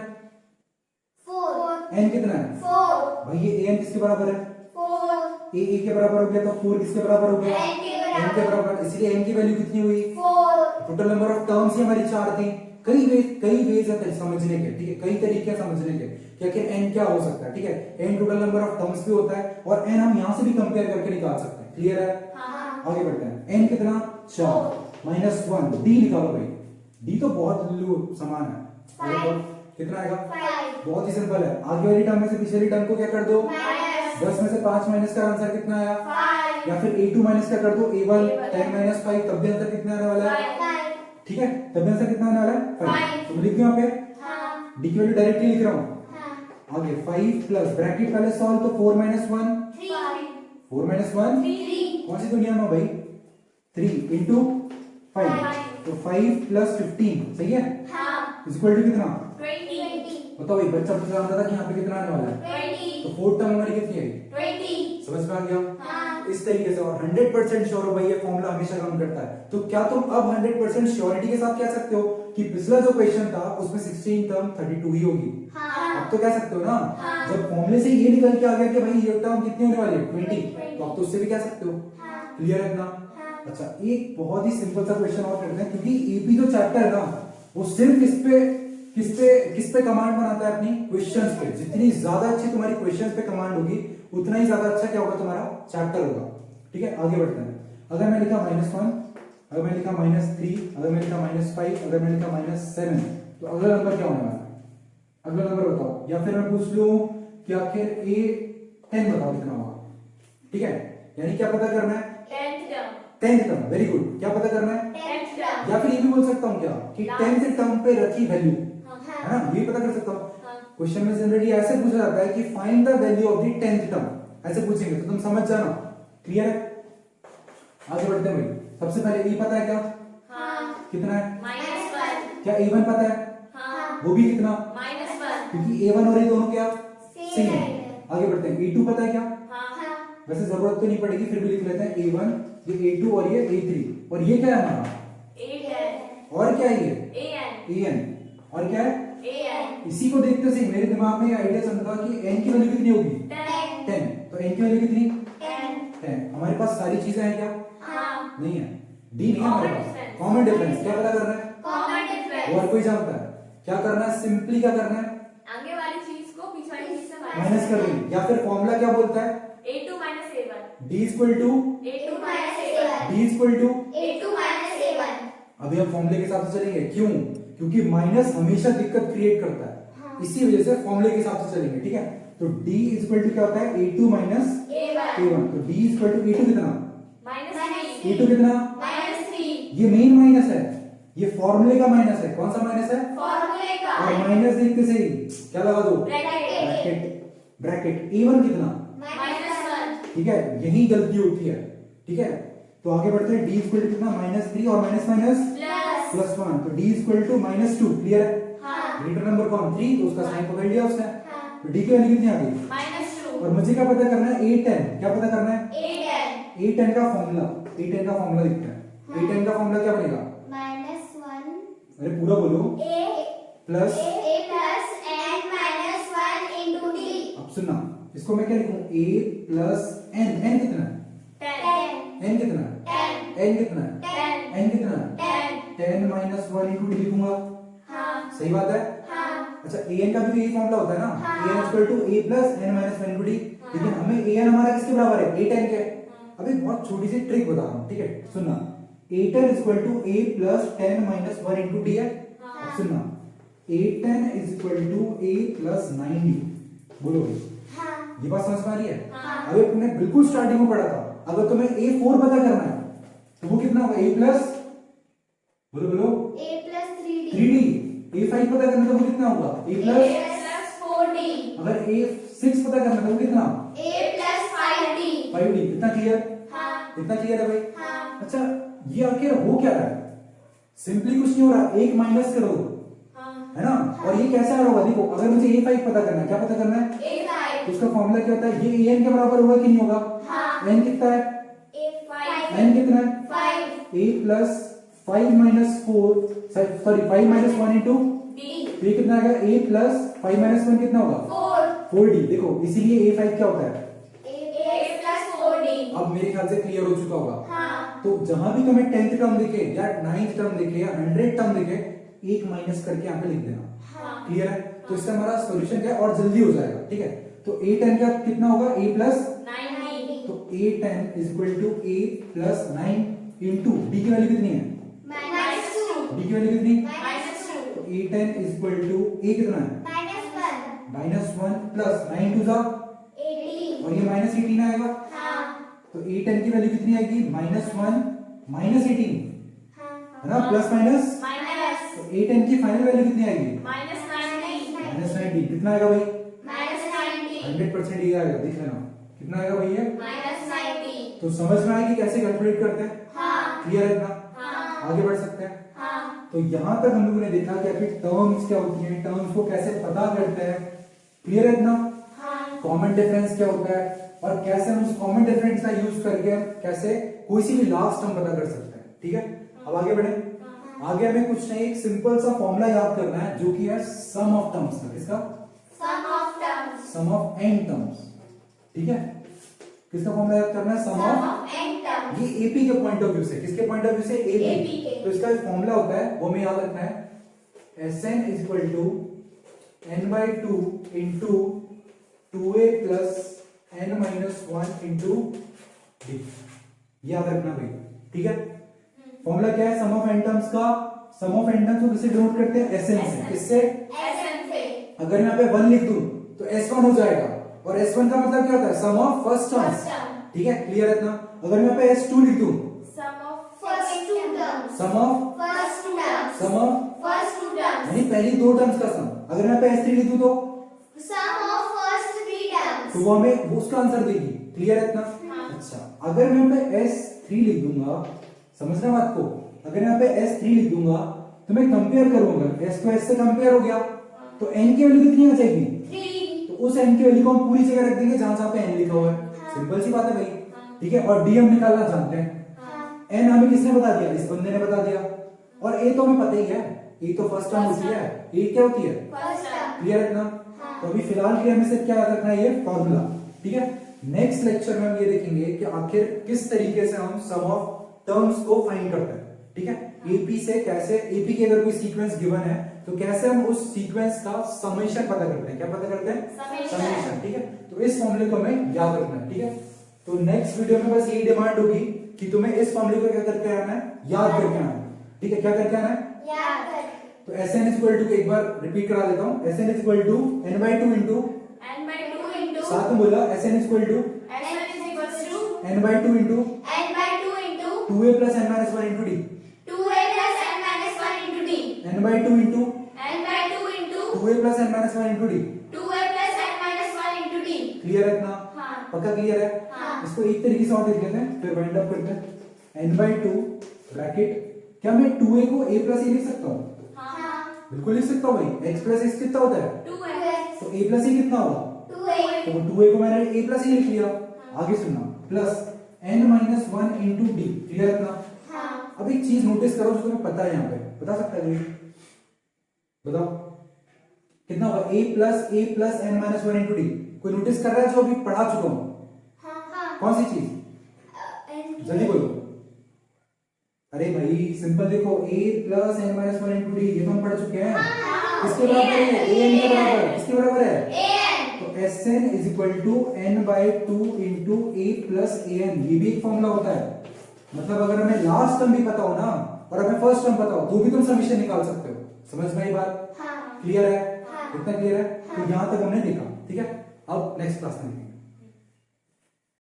4 n कितना है? 4 भाई ये an किसके बराबर है? 4 a के बराबर हो गया, तो 4 किसके बराबर हो गया? n के n के बराबर। इसलिए n की वैल्यू कितनी हुई? 4 टोटल नंबर ऑफ टर्म्स ही हमारी 4 थी। कई वेज है समझने के। ठीक है, कई तरीके हैं समझने के कि आखिर n क्या हो सकता है। ठीक है, n total number of terms भी होता है और n हम यहां से भी कंपेयर करके निकाल सकते हैं। क्लियर है? हाँ। आगे बढ़ते हैं। n कितना? 4 माइनस 1 d निकालो भाई। d तो बहुत समान है। Five। देखो, कितना आएगा? 5 बहुत ही सिंपल है। आगे वाली टर्म में से पिछली टर्म को क्या कर दो? minus 10 में से 5 माइनस का आंसर कितना आया? 5 या फिर a2 माइनस का कर दो a1 10 माइनस 5, तब भी आंसर कितना आने वाला है? 5 ठीक है, तब भी आंसर कितना आने वाला है? 5। Five। तो लिख दूं यहाँ पे हाँ d की वैल्यू डायरेक्टली लिख रहा हूँ। हाँ आगे 5 प्लस ब्रैकेट पहले सॉल्व, तो 4 माइनस 1 3 4 माइनस 1 3 कौन सी दुनिया में भाई? 3 इंटू 5, तो 5 प्लस 15 सही है, हाँ इज इक्वल टू कितना? 20 बताओ भाई, बच्चा पूछ रहा था कि यहाँ पे कितना आने वाला है, 20 तो फोर्थ टर्म हमारी कितनी है? 20 समझ में आ गया? हाँ इस तरीके से। और 100% श्योर हो भाई, ये फॉर्मूला हमेशा काम करता है। तो क्या तुम अब 100% श्योरिटी के साथ कह सकते हो कि पिछला जो क्वेश्चन था उसमें 16 टर्म 32 ही होगी? हाँ अब तो कह सकते हो ना। हाँ। जब फॉर्मूले से ये निकल के आ गया कि भाई ये टर्म कितनी होने वाली है? 20, तो अब तो उससे भी कह सकते हो। हाँ क्लियर है इतना? हाँ अच्छा, एक बहुत ही सिंपल सा क्वेश्चन और करते हैं, क्योंकि एपी जो चैप्टर है ना वो सिर्फ किस पे कमांड बनाता है? अपनी क्वेश्चंस पे। जितनी ज्यादा अच्छी तुम्हारी क्वेश्चंस पे कमांड होगी उतना ही ज्यादा अच्छा क्या होगा? तुम्हारा चैप्टर होगा। ठीक है, आगे बढ़ते हैं। अगर मैं लिखा -1, अगर मैं लिखा -3, अगर मैं लिखा -5, अगर मैं लिखा -7, तो अगला नंबर क्या होने वाला है? अगला नंबर बताओ। या फिर मैं पूछ लूं कि आखिर A10 बताओ कितना होगा? ठीक है, यानी क्या पता करना है? 10th term. वेरी गुड, क्या पता करना है? 10th term या फिर ये भी बोल सकता हूँ क्या कि 10th टर्म पे रखी वैल्यू, है ना, ये पता कर सकता हूँ। क्वेश्चन में जनरली ऐसे पूछा जाता है कि find the value of the 10th term, ऐसे पूछेंगे तो तुम समझ जाना। क्लियर है? आगे बढ़ते हैं भाई। सबसे पहले ये पता है क्या? हाँ कितना है? -1 क्या A1 पता है? हाँ वो भी कितना? -1 क्योंकि A1 और A दोनों क्या Same है। है। आगे बढ़ते हैं। A2 पता है क्या? हाँ वैसे जरूरत तो नहीं पड़ेगी, फिर भी लिख लेते हैं। A1, ये A2 और ये A3, और ये क्या है हमारा? 8 है और क्या है ये? AN। और क्या है? इसी को देखते से मेरे दिमाग में आइडिया चलता कि n की वैल्यू कितनी होगी? 10। तो n की वैल्यू कितनी? 10। हमारे पास सारी चीजें हैं क्या? नहीं है। डी नहीं है हमारे पास। कॉमन डिफरेंस क्या पता करना है? और कोई जानता है क्या करना है? सिंपली क्या करना है? आगे वाली चीज को पीछे वाली चीज से माइनस कर देंगे। या फिर फॉर्मूला क्या बोलता है? A2 minus A1 d equal to A2 minus d equal to A2 minus A1 अभी हम फॉर्मूले के हिसाब से चलेंगे। क्यों? क्योंकि माइनस हमेशा दिक्कत क्रिएट करता है। हाँ। इसी वजह से फॉर्मूले के हिसाब से चलेंगे। ठीक है, तो d इक्वल टू क्या होता है? A2 minus A1। तो d इक्वल टू A2 कितना? minus Minus 3 A2 कितना? -3 ये मेन माइनस है, ये फॉर्मूले का माइनस है। कौन सा माइनस है? फॉर्मूले का और माइनस देखते से ही क्या लगा दो? ब्रैकेट ब्रैकेट A1 कितना? -1 ठीक है, यही गलती होती है। ठीक है, तो आगे बढ़ते हैं। d इक्वल टू कितना? -3 और माइनस माइनस प्लस +1, तो d इक्वल टू -2। क्लियर है? हाँ ग्रेटर नंबर कौन? 3, तो उसका साइन पकड़ लिया उसने। हाँ तो d की वैल्यू कितनी आ गई? -2 और मुझे क्या पता करना है? A10 क्या पता करना है? A10 A10 का फॉर्मूला लिखते हैं। हाँ। A10 का फॉर्मूला क्या बनेगा? -1 अरे पूरा बोलो। A plus, A plus n minus 1 into D अब सुनना, इसको मैं क्या लिखूं? A plus n। n कितना है? 10 n कितना है? 10 n कितना है? 10 n कितना है? 10 माइनस 1 इंटू डी लिखूंगा। हाँ सही बात है। हाँ अच्छा, an का भी तो यही फॉर्मूला होता है ना? हाँ। an equal to a plus n minus 1 into d. ठीक है, हमें ए एन हमारा किसके बराबर है, ए टेन के। अब एक बहुत छोटी सी ट्रिक बता रहा हूँ, ठीक है, सुनना। A ten is equal to A plus 10 minus 1 into D है। अब सुनना, A ten is equal to A plus 9 D. बोलो भाई, हाँ। ये बात समझ में आ रही है? हाँ। अभी तुमने बिल्कुल स्टार्टिंग में पढ़ा था, अगर तुम्हें ए फोर पता करना है तो वो कितना होगा, ए प्लस, बोलो बोलो, A plus 3D 3D। A five पता करना है तो वो कितना होगा, ए प्लस, plus 4D अगर ए सिक्स पता करना है तो वो कितना, A plus 5D 5D। कितना क्लियर, हाँ। कितना क्लियर है भाई? हाँ। अच्छा, ये आखिर हो क्या रहा है? सिंपली कुछ नहीं हो रहा, एक माइनस करो, है ना? और ये कैसे आ रहा होगा, देखो, अगर मुझे ए फाइव पता करना है, क्या पता करना है, A5 तो उसका फॉर्मूला क्या होता है, ये एन के बराबर होगा कि नहीं होगा? हाँ। एन कितना है, A5 एन कितना है, 5 A plus 5 minus 4, sorry 5 minus 1 into, D तो ये कितना आएगा, ए प्लस 5 माइनस 1 कितना होगा, 4 4D। देखो, इसीलिए ए फाइव क्या होता है। A plus 4D अब मेरे ख्याल से क्लियर हो चुका होगा। हाँ। तो जहां भी तुम्हें 10th टर्म दिखे या 9th टर्म दिखे या 100th टर्म दिखे, एक माइनस करके यहाँ पे लिख देना। हाँ। क्लियर है? तो इससे हमारा सॉल्यूशन क्या है, और जल्दी हो जाएगा, ठीक है। तो ए टेन का कितना होगा, ए प्लस, 9D तो A ten is equal to A plus 9 into D की वैल्यू कितनी है, -2 डी की वैल्यू कितनी, -2 तो A ten is equal to A कितना है, -1 -1 प्लस 9 टू जा, 18 और ये -18 आएगा। हाँ। तो ए टेन की वैल्यू कितनी आएगी, -1 -18, हाँ। है ना, प्लस माइनस। minus तो ए टेन की फाइनल वैल्यू कितनी आएगी, -90 -90। कितना आएगा भाई, -90 100% ये आएगा, देख लेना कितना आएगा भाई ये। -90 तो समझ में आएगी कैसे कैलकुलेट करते हैं, हाँ। क्लियर है इतना? हाँ। आगे बढ़ सकते हैं। हाँ। तो यहाँ तक हम लोगों ने देखा कि आखिर टर्म्स क्या होती हैं, टर्म्स को कैसे पता करते हैं, क्लियर है इतना? हाँ। कॉमन डिफरेंस क्या होता है, और कैसे हम उस कॉमन डिफरेंस का यूज करके हम कैसे कोई सी भी लास्ट टर्म पता कर सकते हैं, ठीक है। अब आगे बढ़े। आगे हमें कुछ नहीं, एक सिंपल सा फॉर्मूला याद करना है जो कि है सम ऑफ टर्म्स का। किसका? Sum of terms sum of n terms, ठीक है। किसका फॉर्मूला याद करना है, sum Sum of, of n terms ये एपी के पॉइंट ऑफ व्यू से, किसके पॉइंट ऑफ व्यू से, AP एपी। के। तो इसका फॉर्मूला होता है, वो हमें याद रखना है, Sn is equal to n/2 into 2a plus n minus 1 into d. याद रखना भाई, ठीक है। फॉर्मूला क्या है, सम ऑफ एन टर्म्स का, सम ऑफ एन टर्म्स को किससे डिनोट करते हैं, Sn से। किससे? Sn से अगर यहाँ पे 1 लिख दूं तो S1 हो जाएगा, और S1 का मतलब क्या होता है, sum of first terms, First term। ठीक है, क्लियर है इतना? अगर मैं यहाँ पे S2 लिख दूं, sum of first two terms sum of, first two terms sum of, first two terms यानी पहली दो टर्म्स का सम। अगर मैं यहाँ पे S3 लिख दूं तो sum of first three terms वो हमें वो उसका आंसर देगी, क्लियर है इतना? हाँ। अच्छा, अगर मैं यहाँ पे S3 लिख दूंगा, समझना बात को, अगर यहाँ पे S3 लिख दूंगा तो मैं कंपेयर करूंगा, S तो S से कंपेयर हो गया, तो n की वैल्यू कितनी आ जाएगी, 3 तो उस n की वैल्यू को हम पूरी जगह रख देंगे जहां जहां पे n लिखा हुआ है। हाँ। सिंपल सी बात है भाई, ठीक है। और d हम निकालना जानते हैं, हाँ। n हमें किसने बता दिया, इस बंदे ने बता दिया, और a तो हमें पता ही है, a तो फर्स्ट टर्म होती है, a क्या होती है, first term क्लियर है इतना? हाँ। तो अभी फिलहाल के हमें सिर्फ क्या याद रखना है, ये फॉर्मूला, ठीक है। नेक्स्ट लेक्चर में हम ये देखेंगे कि आखिर किस तरीके से हम सम ऑफ टर्म्स को फाइंड करते हैं, ठीक है। एपी से कैसे, एपी के अगर कोई सीक्वेंस गिवन है तो कैसे हम उस सीक्वेंस का समेशन पता करते हैं, क्या पता करते हैं, Summation। ठीक है। तो इस फॉर्मूले को हमें याद रखना है, ठीक है। तो नेक्स्ट वीडियो में बस यही डिमांड होगी कि तुम्हें इस फॉर्मूले को क्या करके आना है, याद करके आना है, ठीक है। क्या करके आना है, याद कर तो Sn इज इक्वल टू, एक बार रिपीट करा देता हूं, Sn is equal to n/2 into, n/2 into साथ में बोला, Sn is equal to Sn is equals to n/2 into n/2 into 2a plus n minus 1 into d, 2a plus n minus 1 into d n/2 into n/2 into 2a plus n minus 1 into d. 2a plus n minus 1 into d clear है इतना? हाँ। पक्का clear है? हाँ। इसको एक तरीके से और देख लेते हैं, फिर वाइंड अप करते हैं। n/2 ब्रैकेट, क्या मैं 2a को a प्लस a लिख सकता हूँ? हाँ। बिल्कुल लिख सकता हूँ भाई, x प्लस x कितना होता है, 2x तो a प्लस a कितना होगा, 2a तो 2a को मैंने a प्लस a लिख लिया। आगे सुनना, plus n minus 1 into D, clear है इतना? हाँ। अब एक चीज नोटिस करो जो तुम्हें पता है, यहाँ पे बता सकता है कोई? बताओ कितना होगा, a plus n minus 1 into D. कोई नोटिस कर रहा है जो अभी पढ़ा चुका हूं, हाँ। कौन सी चीज, जल्दी बोलो। अरे भाई सिंपल देखो, a plus n minus 1 into D, ये तो हम पढ़ चुके हैं। हाँ। किसके बराबर है, a n के बराबर, किसके बराबर है, an तो Sn is equal to n/2 into a plus an, ये भी एक फॉर्मूला होता है। मतलब अगर हमें लास्ट टर्म भी पता हो ना और हमें फर्स्ट टर्म पता हो तो भी तुम समीशन निकाल सकते हो। समझ में आई बात? हाँ क्लियर है? हाँ। इतना क्लियर है? हाँ। तो यहां तक हमने देखा, ठीक है। अब नेक्स्ट क्लास में देखेंगे।